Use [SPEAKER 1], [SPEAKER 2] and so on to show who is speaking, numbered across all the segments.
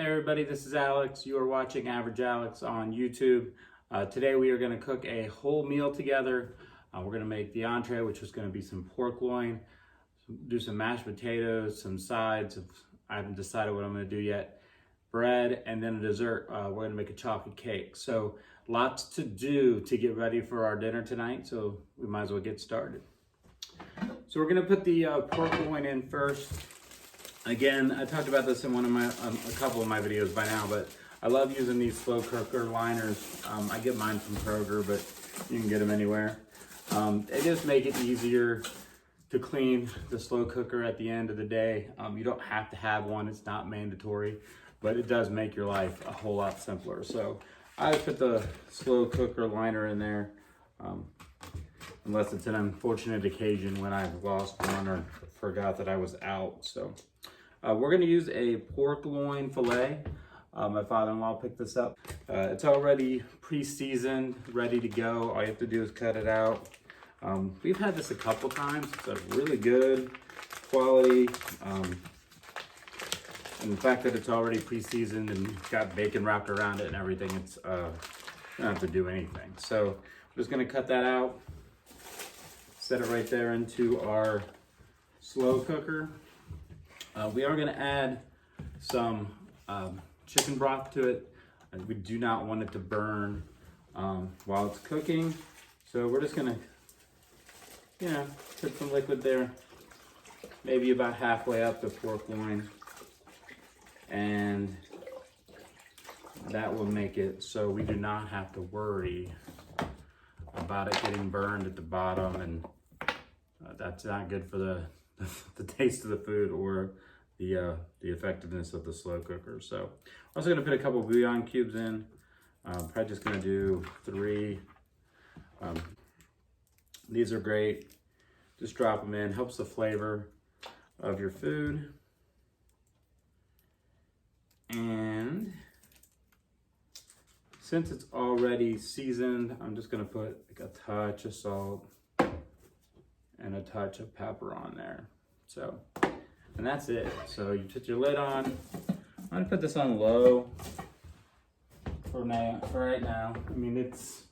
[SPEAKER 1] Hey everybody, this is Alex. You are watching Average Alex on YouTube. Today we are going to cook a whole meal together. We're going to make the entree, which is going to be some pork loin, do some mashed potatoes, some sides. I haven't decided what I'm going to do yet. Bread, and then a dessert. We're going to make a chocolate cake. So lots to do to get ready for our dinner tonight, so we might as well get started. So we're going to put the pork loin in first. Again, I talked about this in one of my, a couple of my videos by now, but I love using these slow cooker liners. I get mine from Kroger, but you can get them anywhere. They just make it easier to clean the slow cooker at the end of the day. You don't have to have one, it's not mandatory, but it does make your life a whole lot simpler. So I put the slow cooker liner in there, unless it's an unfortunate occasion when I've lost one or forgot that I was out. So we're gonna use a pork loin fillet. My father-in-law picked this up. It's already pre-seasoned, ready to go. All you have to do is cut it out. We've had this a couple times. It's a really good quality. And the fact that it's already pre-seasoned and got bacon wrapped around it and everything, it's you don't have to do anything. So I'm just gonna cut that out, set it right there into our slow cooker. We are gonna add some chicken broth to it. We do not want it to burn while it's cooking. So we're just gonna, put some liquid there, maybe about halfway up the pork loin. And that will make it so we do not have to worry about it getting burned at the bottom, and that's not good for the taste of the food or the effectiveness of the slow cooker. So I'm also gonna put a couple bouillon cubes in. Probably just gonna do 3. These are great. Just drop them in, helps the flavor of your food. And since it's already seasoned, I'm just gonna put like a touch of salt and a touch of pepper on there. So, and that's it. So you put your lid on. I'm gonna put this on low for right now. I mean, it's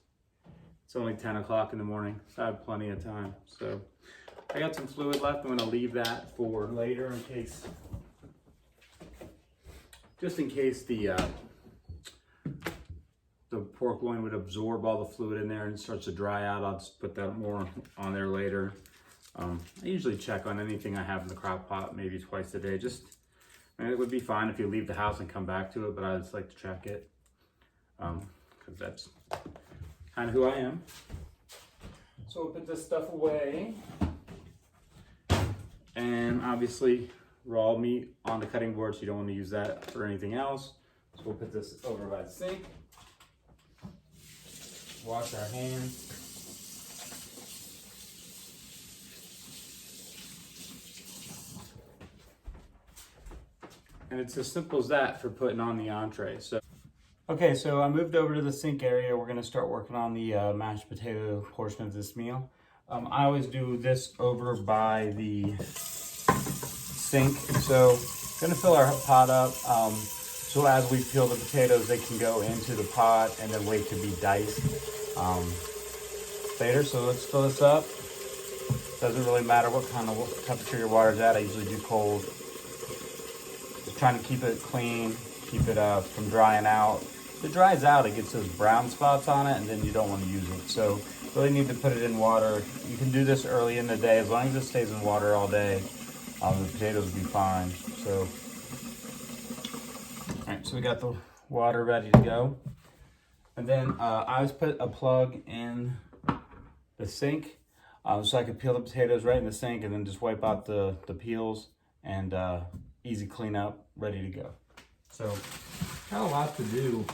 [SPEAKER 1] only 10 o'clock in the morning, so I have plenty of time. So I got some fluid left. I'm gonna leave that for later just in case the pork loin would absorb all the fluid in there and starts to dry out. I'll just put that more on there later. I usually check on anything I have in the crock pot maybe twice a day. It would be fine if you leave the house and come back to it, but I just like to check it because that's kind of who I am. So we'll put this stuff away, and obviously raw meat on the cutting board, so you don't want to use that for anything else. So we'll put this over by the sink. Wash our hands. And it's as simple as that for putting on the entree. Okay, so I moved over to the sink area. We're gonna start working on the mashed potato portion of this meal. I always do this over by the sink. So gonna fill our pot up. So as we peel the potatoes, they can go into the pot and then wait to be diced later. So let's fill this up. Doesn't really matter what kind of temperature your water's at. I usually do cold. Just trying to keep it clean, keep it from drying out. If it dries out, it gets those brown spots on it, and then you don't want to use it. So really need to put it in water. You can do this early in the day. As long as it stays in water all day, the potatoes will be fine. So, all right, so we got the water ready to go. And then I always put a plug in the sink so I could peel the potatoes right in the sink and then just wipe out the peels, and easy cleanup, ready to go. So, got a lot to do.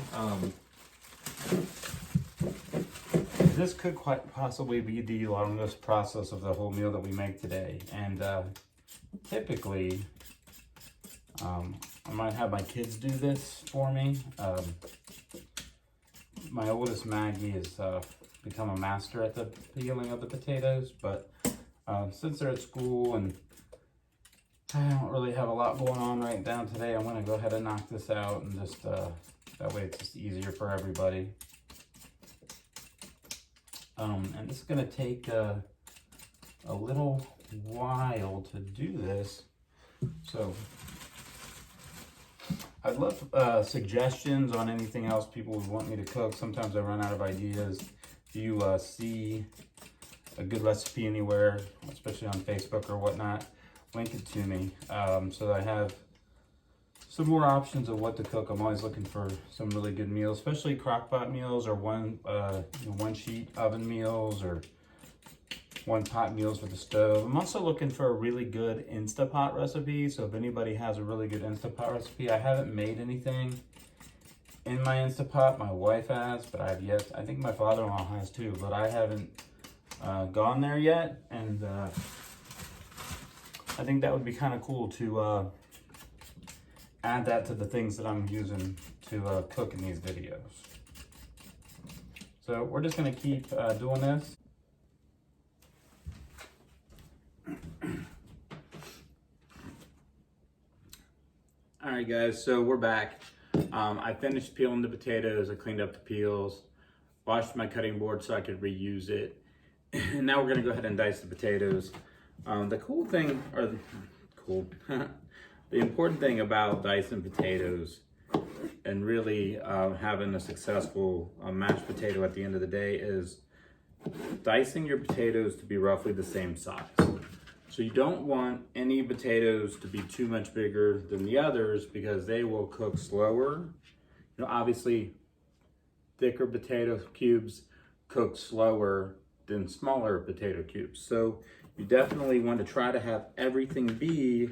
[SPEAKER 1] This could quite possibly be the longest process of the whole meal that we make today. And typically, I might have my kids do this for me. My oldest Maggie has become a master at the peeling of the potatoes, but since they're at school and I don't really have a lot going on right now today. I'm going to go ahead and knock this out and just, that way it's just easier for everybody. And it's going to take a little while to do this. So I'd love suggestions on anything else people would want me to cook. Sometimes I run out of ideas. If you see a good recipe anywhere, especially on Facebook or whatnot, link it to me so that I have some more options of what to cook. I'm always looking for some really good meals, especially crock-pot meals or one sheet oven meals or one pot meals for the stove. I'm also looking for a really good Instapot recipe. So if anybody has a really good Instapot recipe, I haven't made anything in my Instapot. My wife has, but I've yet. I think my father-in-law has too, but I haven't gone there yet. And I think that would be kind of cool to add that to the things that I'm using to cook in these videos. So we're just going to keep doing this. All right, guys, so we're back. I finished peeling the potatoes. I cleaned up the peels, washed my cutting board so I could reuse it. And now we're going to go ahead and dice the potatoes. The cool thing, or the important thing about dicing potatoes and really having a successful mashed potato at the end of the day is dicing your potatoes to be roughly the same size. So you don't want any potatoes to be too much bigger than the others because they will cook slower. You know, obviously thicker potato cubes cook slower than smaller potato cubes. So you definitely want to try to have everything be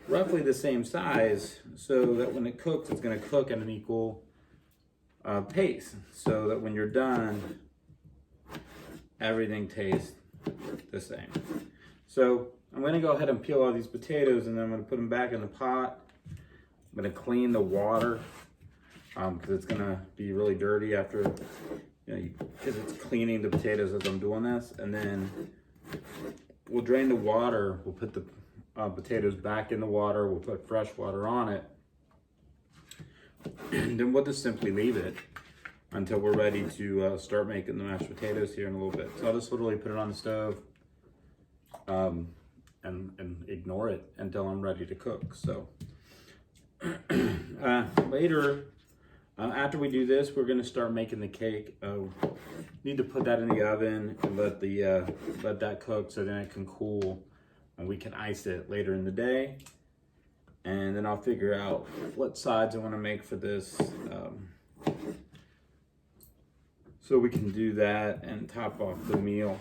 [SPEAKER 1] roughly the same size so that when it cooks, it's going to cook at an equal pace. So that when you're done, everything tastes the same. So I'm going to go ahead and peel all these potatoes and then I'm going to put them back in the pot. I'm going to clean the water because it's going to be really dirty after, because it's cleaning the potatoes as I'm doing this. And then we'll drain the water. We'll put the potatoes back in the water. We'll put fresh water on it. And then we'll just simply leave it until we're ready to start making the mashed potatoes here in a little bit. So I'll just literally put it on the stove. And ignore it until I'm ready to cook. So later, after we do this, we're going to start making the cake. Need to put that in the oven and let that cook so then it can cool and we can ice it later in the day. And then I'll figure out what sides I want to make for this. So we can do that and top off the meal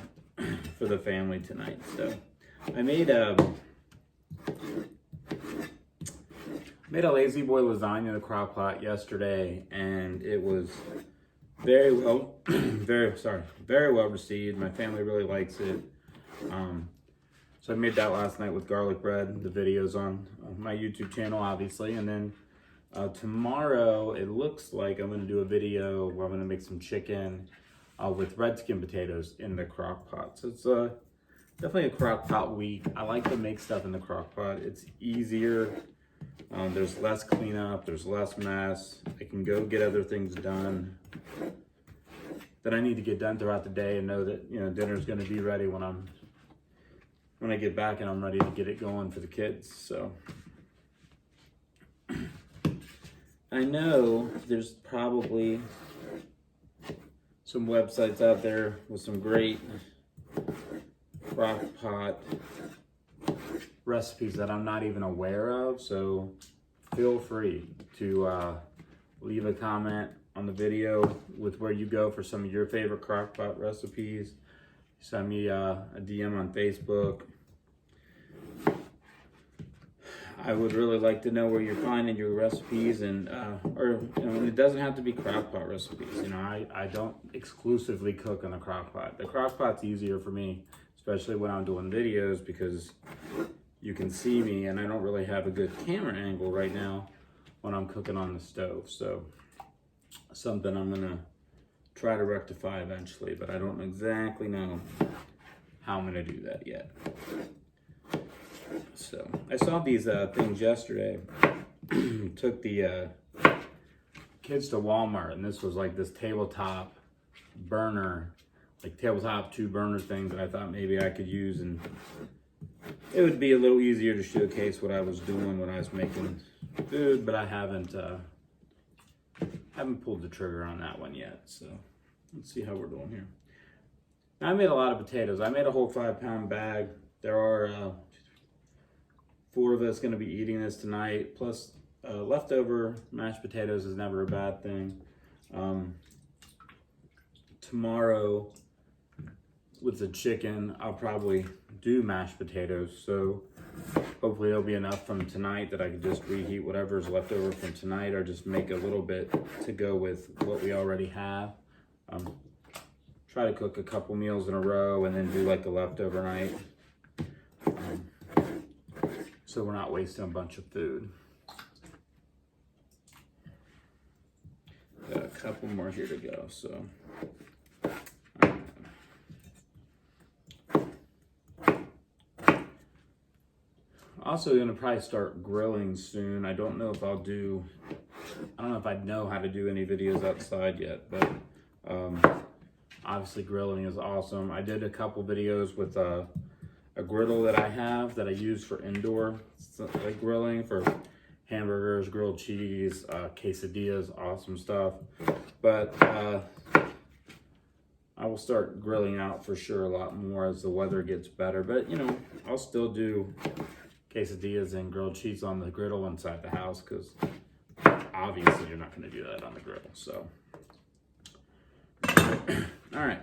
[SPEAKER 1] for the family tonight. So I made a lazy boy lasagna in a crock pot yesterday, and it was very well received. My family really likes it. So I made that last night with garlic bread. The video's on my YouTube channel, obviously. And then tomorrow, it looks like I'm going to do a video where I'm going to make some chicken with red skin potatoes in the crock pot. So it's definitely a crock pot week. I like to make stuff in the crock pot. It's easier. There's less cleanup. There's less mess. I can go get other things done that I need to get done throughout the day and know that dinner's going to be ready when I get back and I'm ready to get it going for the kids. So I know there's probably some websites out there with some great crock pot recipes that I'm not even aware of. So feel free to leave a comment on the video with where you go for some of your favorite crock pot recipes. Send me a DM on Facebook. I would really like to know where you're finding your recipes, and it doesn't have to be crock pot recipes. I don't exclusively cook in the crock pot. The crock pot's easier for me, especially when I'm doing videos, because you can see me and I don't really have a good camera angle right now when I'm cooking on the stove. So something I'm gonna try to rectify eventually, but I don't exactly know how I'm gonna do that yet. So I saw these things yesterday. Took the kids to Walmart, and this was like this tabletop burner, like tabletop 2 burner thing that I thought maybe I could use, and it would be a little easier to showcase what I was doing when I was making food, but I haven't pulled the trigger on that one yet. So let's see how we're doing here. Now, I made a lot of potatoes. I made a whole 5-pound bag. There are 4 of us going to be eating this tonight. Plus, leftover mashed potatoes is never a bad thing. Tomorrow, with the chicken, I'll probably do mashed potatoes. So hopefully there'll be enough from tonight that I can just reheat whatever is left over from tonight, or just make a little bit to go with what we already have. Try to cook a couple meals in a row and then do like the leftover night. So we're not wasting a bunch of food. Got a couple more here to go, so. Also gonna probably start grilling soon. I don't know if I know how to do any videos outside yet, but obviously grilling is awesome. I did a couple videos with a griddle that I have that I use for indoor like grilling, for hamburgers, grilled cheese, quesadillas, awesome stuff. But I will start grilling out for sure a lot more as the weather gets better. But you know, I'll still do quesadillas and grilled cheese on the griddle inside the house, because obviously you're not going to do that on the griddle. So all right,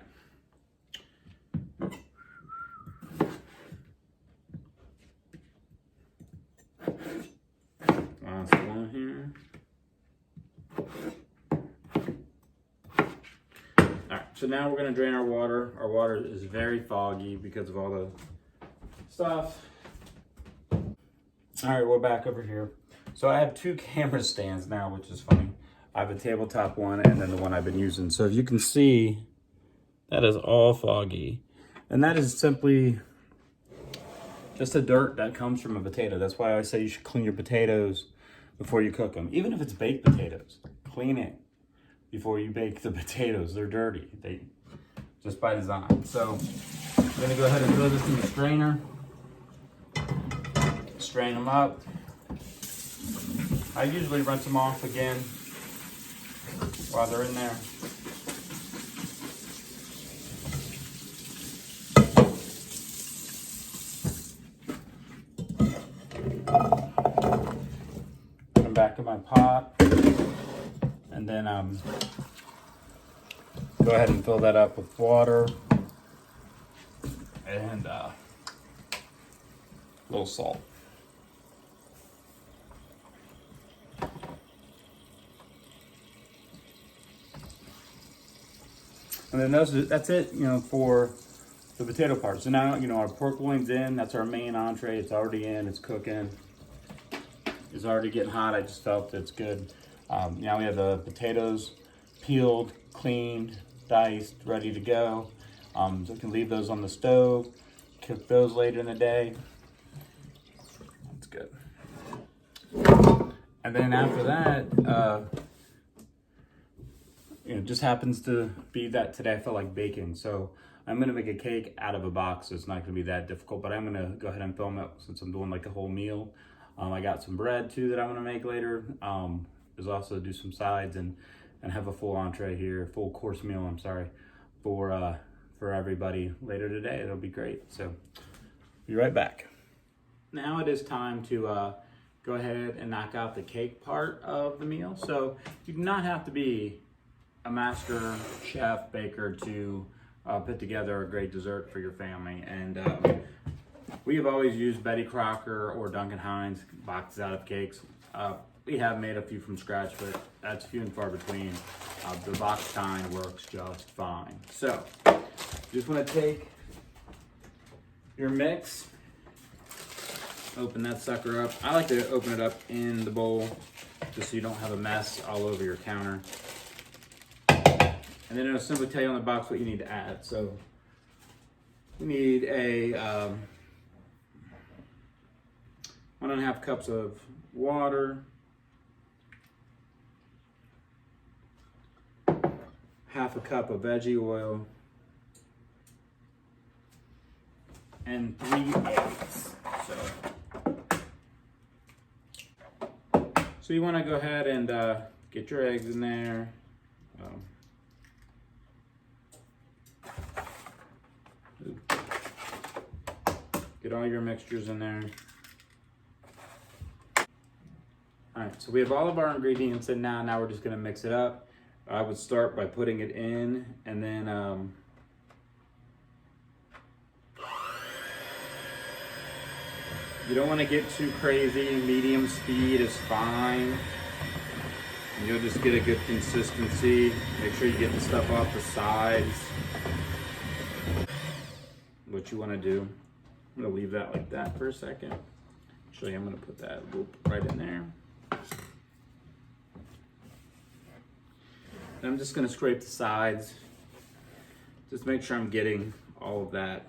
[SPEAKER 1] last one here. All right, so now we're going to drain our water. Our water is very foggy because of all the stuff. All right, we're back over here. So I have 2 camera stands now, which is funny. I have a tabletop one and then the one I've been using. So if you can see, that is all foggy. And that is simply just the dirt that comes from a potato. That's why I say you should clean your potatoes before you cook them. Even if it's baked potatoes, clean it before you bake the potatoes. They're dirty, just by design. So I'm gonna go ahead and throw this in the strainer. Strain them up. I usually rinse them off again while they're in there. Put them back in my pot, and then go ahead and fill that up with water and a little salt. And then that's it, you know, for the potato part. So now, you know, our pork loin's in. That's our main entree. It's already in. It's cooking. It's already getting hot. I just felt it's good. Now we have the potatoes peeled, cleaned, diced, ready to go. So we can leave those on the stove, cook those later in the day. That's good. And then after that, you know, just happens to be that today I felt like baking. So I'm gonna make a cake out of a box. So it's not gonna be that difficult, but I'm gonna go ahead and film it since I'm doing like a whole meal. I got some bread too that I'm gonna make later. There's also do some sides and have a full entree here, full course meal, I'm sorry, for everybody later today. It'll be great. So be right back. Now it is time to go ahead and knock out the cake part of the meal. So you do not have to be a master chef baker to put together a great dessert for your family. And we have always used Betty Crocker or Duncan Hines boxes out of cakes. We have made a few from scratch, but that's few and far between. The box kind works just fine. So you just want to take your mix, open that sucker up. I like to open it up in the bowl just so you don't have a mess all over your counter. And then it'll simply tell you on the box what you need to add. So we need a 1.5 cups of water, half a cup of veggie oil, and 3 eggs. So you want to go ahead and get your eggs in there. Get all your mixtures in there. All right, so we have all of our ingredients in now. Now we're just gonna mix it up. I would start by putting it in, and then you don't want to get too crazy. Medium speed is fine. You'll just get a good consistency. Make sure you get the stuff off the sides. What you want to do. I'm going to leave that like that for a second. Actually, I'm going to put that loop right in there. And I'm just going to scrape the sides. Just make sure I'm getting all of that.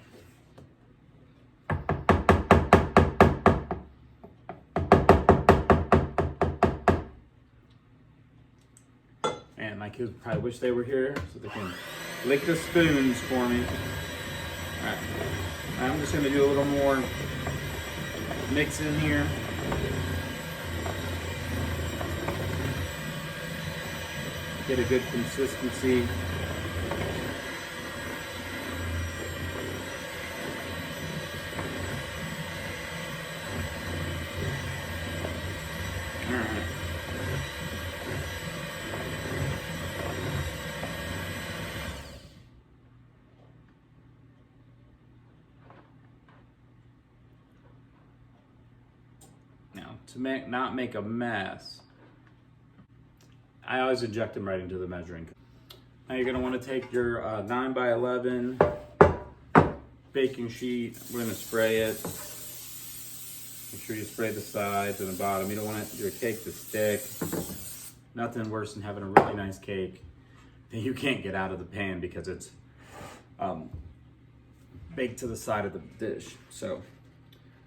[SPEAKER 1] And my kids probably wish they were here so they can lick the spoons for me. All right. I'm just going to do a little more mix in here. Get a good consistency. All right. Now, to not make a mess, I always inject them right into the measuring cup. Now you're going to want to take your 9x11 baking sheet. We're going to spray it. Make sure you spray the sides and the bottom. You don't want your cake to stick. Nothing worse than having a really nice cake that you can't get out of the pan because it's baked to the side of the dish. So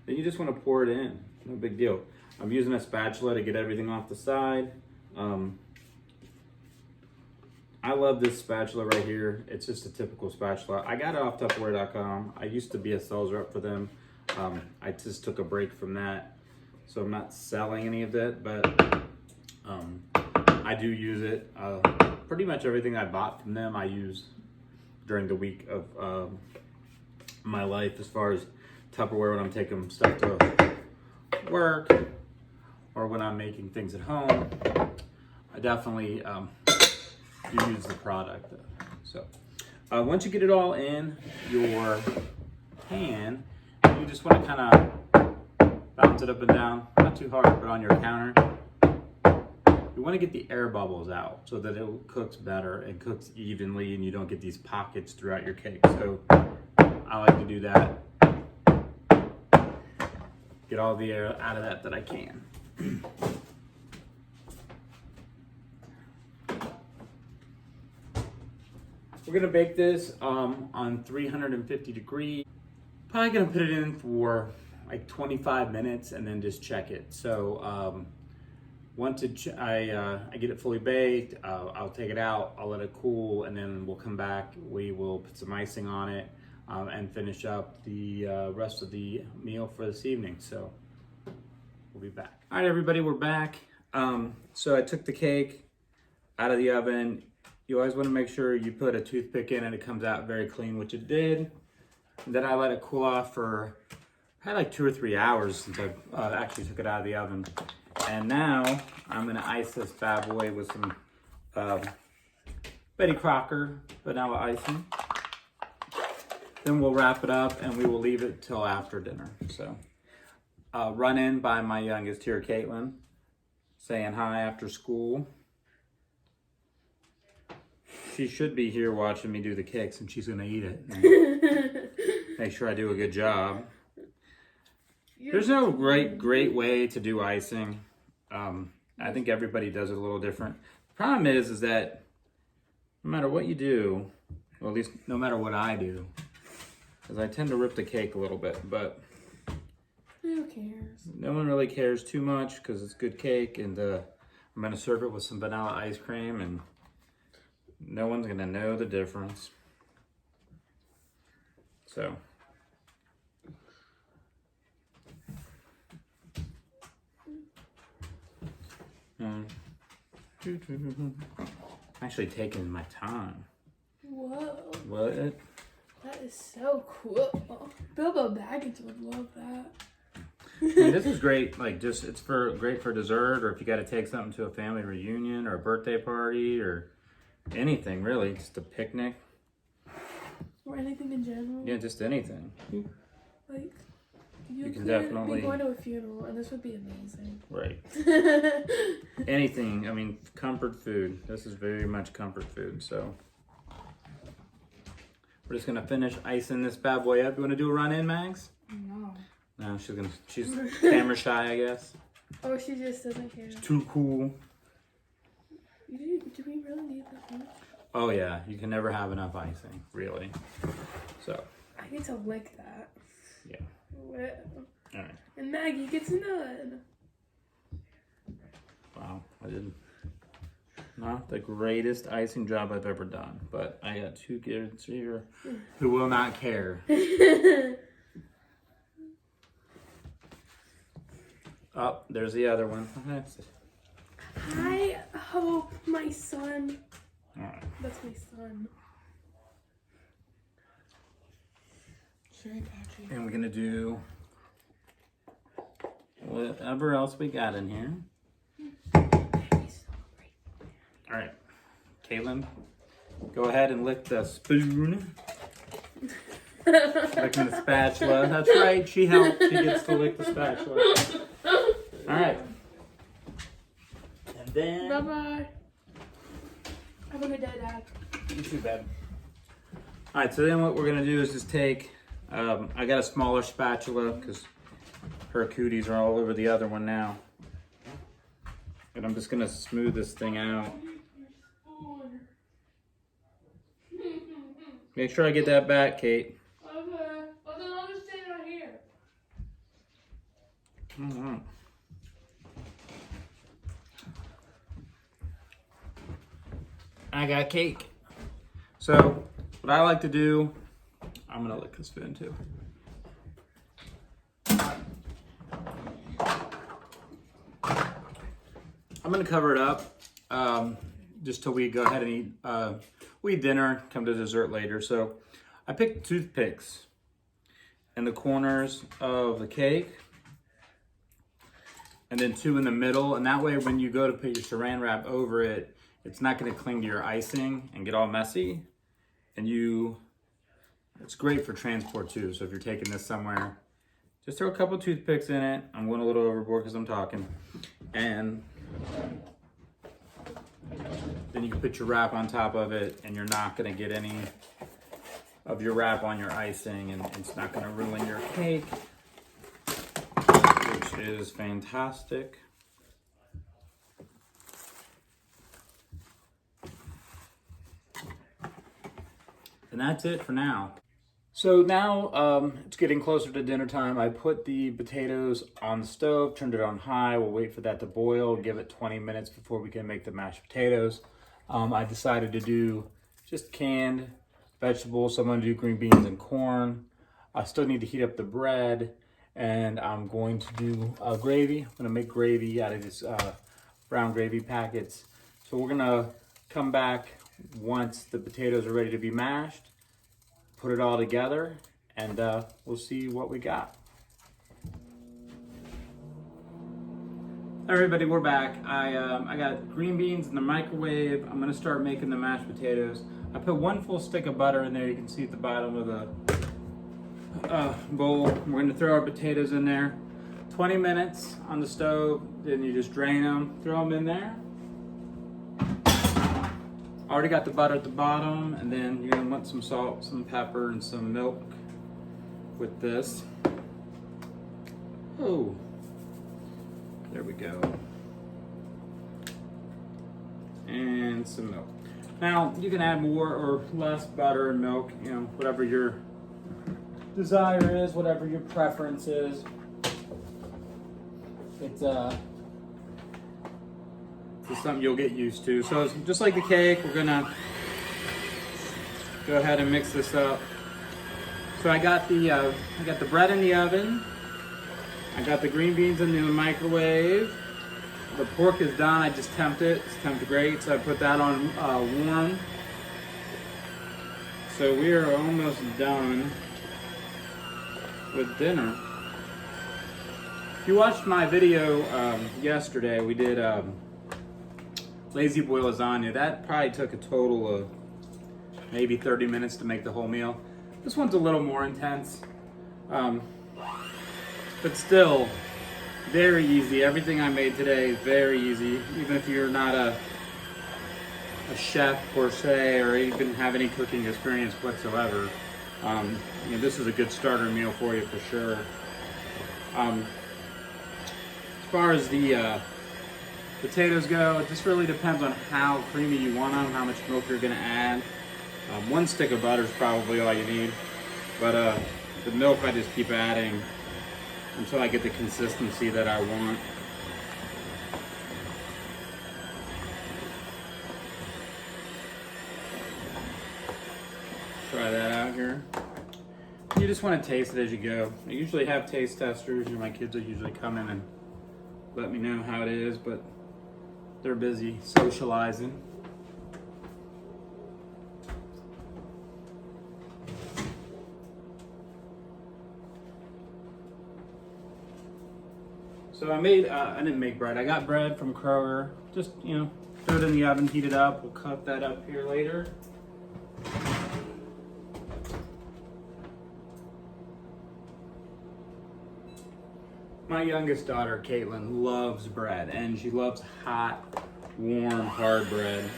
[SPEAKER 1] then you just want to pour it in. No big deal. I'm using a spatula to get everything off the side. I love this spatula right here. It's just a typical spatula. I got it off Tupperware.com. I used to be a sales rep for them. I just took a break from that, so I'm not selling any of it, but I do use it. Pretty much everything I bought from them I use during the week of my life, as far as Tupperware when I'm taking stuff to work or when I'm making things at home. I definitely do use the product. So once you get it all in your pan, you just want to kind of bounce it up and down, not too hard, but on your counter. You want to get the air bubbles out so that it cooks better and cooks evenly and you don't get these pockets throughout your cake. So I like to do that. Get all the air out of that I can. We're gonna bake this on 350 degrees. Probably gonna put it in for like 25 minutes and then just check it. So once I get it fully baked, I'll take it out, I'll let it cool, and then we'll come back. We will put some icing on it and finish up the rest of the meal for this evening. So we'll be back. All right, everybody, we're back. So I took the cake out of the oven. You always want to make sure you put a toothpick in and it comes out very clean, which it did. And then I let it cool off for probably like 2 or 3 hours since I actually took it out of the oven. And now I'm gonna ice this bad boy with some Betty Crocker vanilla icing. Then we'll wrap it up and we will leave it till after dinner. So run in by my youngest here, Caitlin, saying hi after school. She should be here watching me do the cakes, and she's gonna eat it. Make sure I do a good job. There's no great way to do icing. I think everybody does it a little different. The problem is that no matter what you do, well, at least no matter what I do, because I tend to rip the cake a little bit, but
[SPEAKER 2] Who cares?
[SPEAKER 1] No one really cares too much because it's good cake, and I'm gonna serve it with some vanilla ice cream, and no one's gonna know the difference. So. I'm actually taking my time.
[SPEAKER 2] Whoa.
[SPEAKER 1] What?
[SPEAKER 2] That is so cool. Bilbo Baggins would love that.
[SPEAKER 1] I mean, this is great. Like, just it's great for dessert, or if you got to take something to a family reunion or a birthday party or anything really, just a picnic.
[SPEAKER 2] Or anything in general.
[SPEAKER 1] Yeah, just anything.
[SPEAKER 2] Like,
[SPEAKER 1] you can
[SPEAKER 2] could
[SPEAKER 1] definitely
[SPEAKER 2] be going to a funeral, and this would be amazing.
[SPEAKER 1] Right. Anything. I mean, comfort food. This is very much comfort food. So we're just gonna finish icing this bad boy up. You want to do a run in, Mags?
[SPEAKER 2] No.
[SPEAKER 1] No, she's camera shy, I guess.
[SPEAKER 2] Or she just doesn't care.
[SPEAKER 1] She's too cool.
[SPEAKER 2] Do we really need that much?
[SPEAKER 1] Oh yeah, you can never have enough icing, really. So.
[SPEAKER 2] I get to lick that.
[SPEAKER 1] Yeah.
[SPEAKER 2] What?
[SPEAKER 1] All right.
[SPEAKER 2] And Maggie gets none.
[SPEAKER 1] Wow, I did not the greatest icing job I've ever done, but I got two kids here who will not care. Oh, there's the other one.
[SPEAKER 2] I hope my son.
[SPEAKER 1] All right.
[SPEAKER 2] That's my son. Very patchy.
[SPEAKER 1] And we're gonna do whatever else we got in here. All right, Caitlin, go ahead and lick the spoon. Licking the spatula. That's right, she helped. She gets to lick the spatula. All right. And then.
[SPEAKER 2] Bye-bye. Have a good day, Dad.
[SPEAKER 1] You too, babe. All right, so then what we're gonna do is just take, I got a smaller spatula because her cooties are all over the other one now. And I'm just gonna smooth this thing out. Make sure I get that back, Kate.
[SPEAKER 2] Okay, but then I'll just stand right here.
[SPEAKER 1] Alright. I got cake. So, what I like to do, I'm gonna lick this spoon too. I'm gonna cover it up just till we go ahead and eat. We eat dinner, come to dessert later. So I picked toothpicks in the corners of the cake, and then two in the middle. And that way, when you go to put your saran wrap over it, it's not gonna cling to your icing and get all messy. And it's great for transport too. So if you're taking this somewhere, just throw a couple toothpicks in it. I'm going a little overboard because I'm talking. And then you can put your wrap on top of it, and you're not gonna get any of your wrap on your icing, and it's not gonna ruin your cake, which is fantastic. And that's it for now. So now it's getting closer to dinner time. I put the potatoes on the stove, turned it on high. We'll wait for that to boil, give it 20 minutes before we can make the mashed potatoes. I decided to do just canned vegetables. So I'm gonna do green beans and corn. I still need to heat up the bread, and I'm going to do gravy. I'm gonna make gravy out of these brown gravy packets. So we're gonna come back once the potatoes are ready to be mashed, put it all together, and we'll see what we got. Everybody, we're back. I got green beans in the microwave. I'm gonna start making the mashed potatoes. I put 1 full stick of butter in there. You can see at the bottom of the bowl. We're gonna throw our potatoes in there. 20 minutes on the stove, then you just drain them, throw them in there. Already got the butter at the bottom, and then you're gonna want some salt, some pepper, and some milk with this. Oh, there we go. And some milk. Now, you can add more or less butter and milk, you know, whatever your desire is, whatever your preference is. It's something you'll get used to. So it's just like the cake, we're gonna go ahead and mix this up. So I got the bread in the oven. I got the green beans in the microwave. The pork is done. I just temped it. It's temped great. So I put that on warm. So we are almost done with dinner. If you watched my video yesterday, we did lazy boy lasagna. That probably took a total of maybe 30 minutes to make the whole meal. This one's a little more intense, but still very easy. Everything I made today is very easy, even if you're not a chef per se, or even have any cooking experience whatsoever. You know, this is a good starter meal for you for sure. As far as the potatoes go, it just really depends on how creamy you want them, how much milk you're gonna add. One stick of butter is probably all you need, but the milk I just keep adding until I get the consistency that I want. Try that out here. You just want to taste it as you go. I usually have taste testers. You know, my kids will usually come in and let me know how it is, but they're busy socializing. So I didn't make bread. I got bread from Kroger. Just, you know, throw it in the oven, heat it up. We'll cut that up here later. My youngest daughter, Caitlin, loves bread, and she loves hot, warm, hard bread.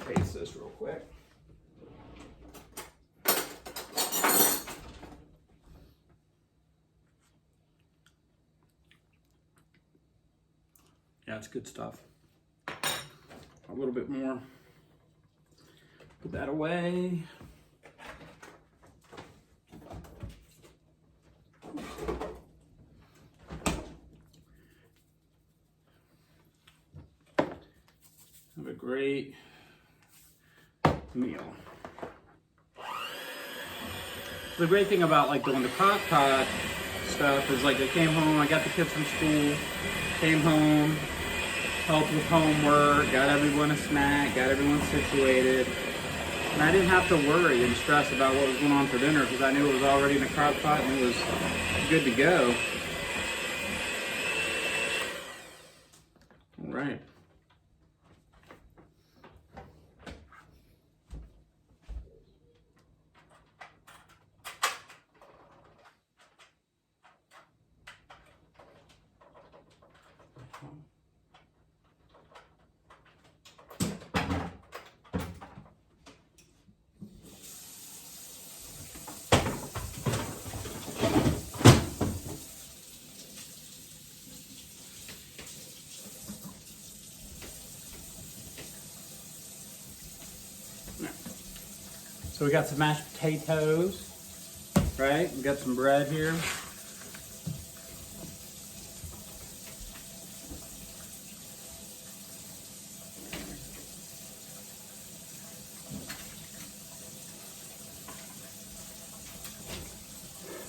[SPEAKER 1] Taste this real quick. Yeah, it's good stuff. A little bit more. Put that away. Have a great meal. The great thing about like doing the crock pot stuff is like I came home, I got the kids from school, came home, helped with homework, got everyone a snack, got everyone situated. And I didn't have to worry and stress about what was going on for dinner because I knew it was already in the crock pot and it was good to go. All right. So we got some mashed potatoes, right? We got some bread here.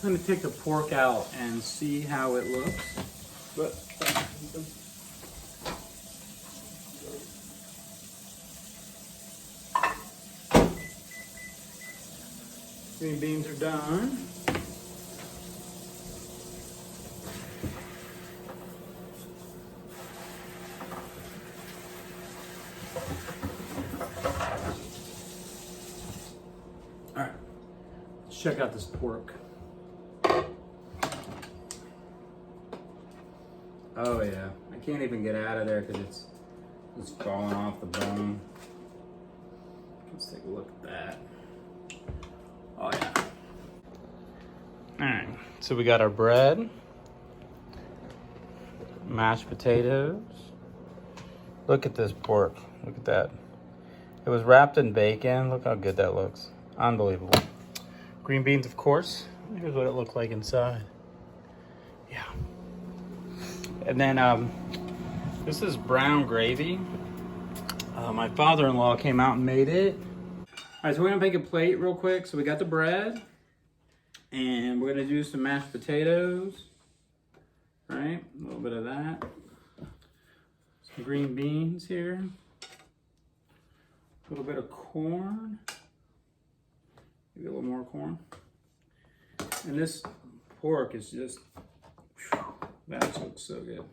[SPEAKER 1] I'm gonna take the pork out and see how it looks. But green beans are done. All right, let's check out this pork. Oh yeah, I can't even get out of there because it's falling off the bone. Let's take a look at that. Oh yeah. All right, so we got our bread, mashed potatoes. Look at this pork. Look at that. It was wrapped in bacon. Look how good that looks. Unbelievable. Green beans, of course. Here's what it looked like inside. Yeah. And then this is brown gravy. My father-in-law came out and made it. All right, so we're gonna make a plate real quick. So we got the bread, and we're gonna do some mashed potatoes. All right, a little bit of that. Some green beans here. A little bit of corn. Maybe a little more corn. And this pork is just, whew, that looks so good.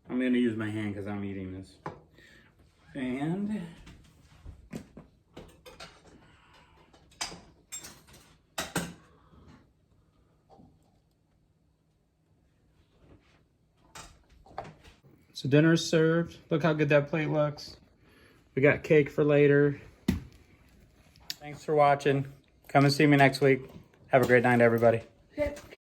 [SPEAKER 1] I'm gonna use my hand because I'm eating this. And so dinner's served. Look how good that plate looks. We got cake for later. Thanks for watching. Come and see me next week. Have a great night, everybody.
[SPEAKER 2] Okay.